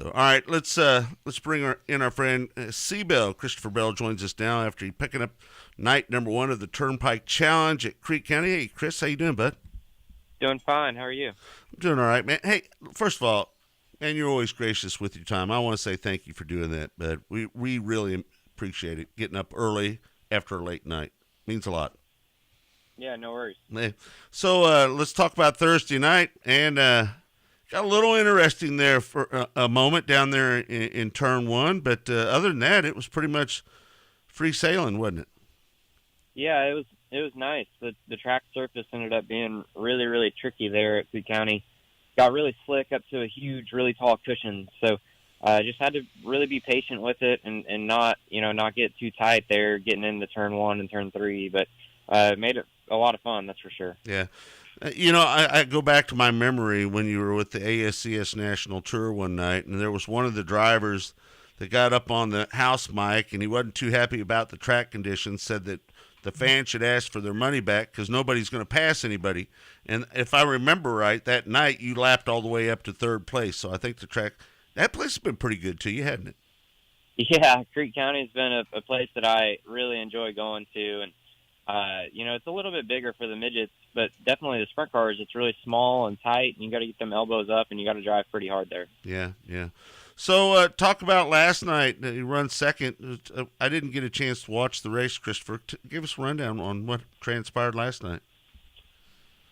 So, all right, let's bring in our friend Seabell. Christopher Bell joins us now after he picking up night number 1 of the Turnpike Challenge at Creek County. Hey, Chris, how you doing, bud? Doing fine. How are you? I'm doing all right, man. Hey, first of all, man, you're always gracious with your time. I want to say thank you for doing that, but we really appreciate it. Getting up early after a late night means a lot. Yeah, no worries. Hey, so let's talk about Thursday night, and got a little interesting there for a moment down there in turn 1, but other than that, it was pretty much free sailing, wasn't it? Yeah, it was nice. The track surface ended up being really, really tricky there at Creek County. Got really slick up to a huge, really tall cushion. So just had to really be patient with it and not get too tight there getting into turn 1 and turn 3. But made it a lot of fun, that's for sure. Yeah. I go back to my memory when you were with the ASCS National Tour one night, and there was one of the drivers that got up on the house mic, and he wasn't too happy about the track conditions, said that the fans should ask for their money back because nobody's going to pass anybody. And if I remember right, that night you lapped all the way up to 3rd place. So I think that place has been pretty good to you, hasn't it? Yeah, Creek County has been a place that I really enjoy going to, and it's a little bit bigger for the midgets, but definitely the sprint cars, it's really small and tight, and you got to get them elbows up, and you got to drive pretty hard there. Yeah, yeah. So talk about last night. You run second. I didn't get a chance to watch the race, Christopher. Give us a rundown on what transpired last night.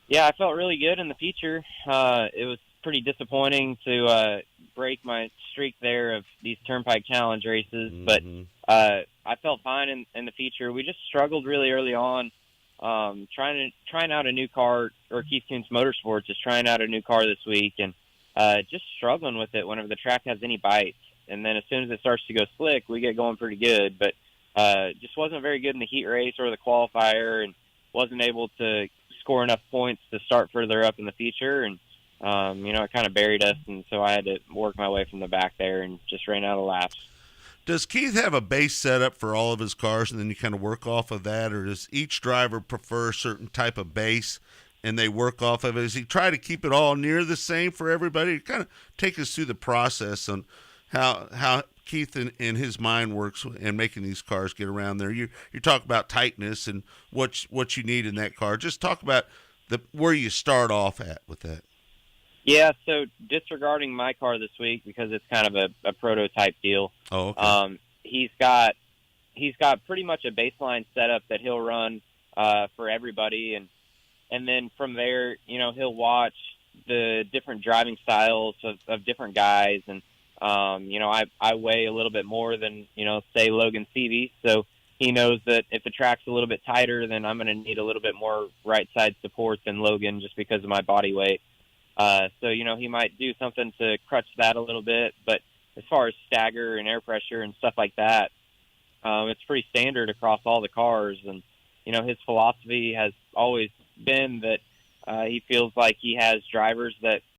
Yeah, I felt really good in the feature. It was pretty disappointing to break my streak there of these Turnpike Challenge races, but I felt fine in the feature. We just struggled really early on, trying out a new car, or Keith Kunz Motorsports is trying out a new car this week, and just struggling with it whenever the track has any bites. And then as soon as it starts to go slick, we get going pretty good, but just wasn't very good in the heat race or the qualifier, and wasn't able to score enough points to start further up in the feature, and it kind of buried us, and so I had to work my way from the back there and just ran out of laps. Does Keith have a base setup for all of his cars, and then you kind of work off of that, or does each driver prefer a certain type of base, and they work off of it? Does he try to keep it all near the same for everybody? Kind of take us through the process on how Keith in his mind works in making these cars get around there. You talk about tightness and what you need in that car. Just talk about where you start off at with that. Yeah, so disregarding my car this week because it's kind of a prototype deal. Oh, okay. He's got pretty much a baseline setup that he'll run for everybody, and then from there, he'll watch the different driving styles of different guys, and I weigh a little bit more than say Logan Seavey, so he knows that if the track's a little bit tighter, then I'm going to need a little bit more right side support than Logan just because of my body weight. So he might do something to crutch that a little bit, but as far as stagger and air pressure and stuff like that, it's pretty standard across all the cars. And, his philosophy has always been that he feels like he has drivers that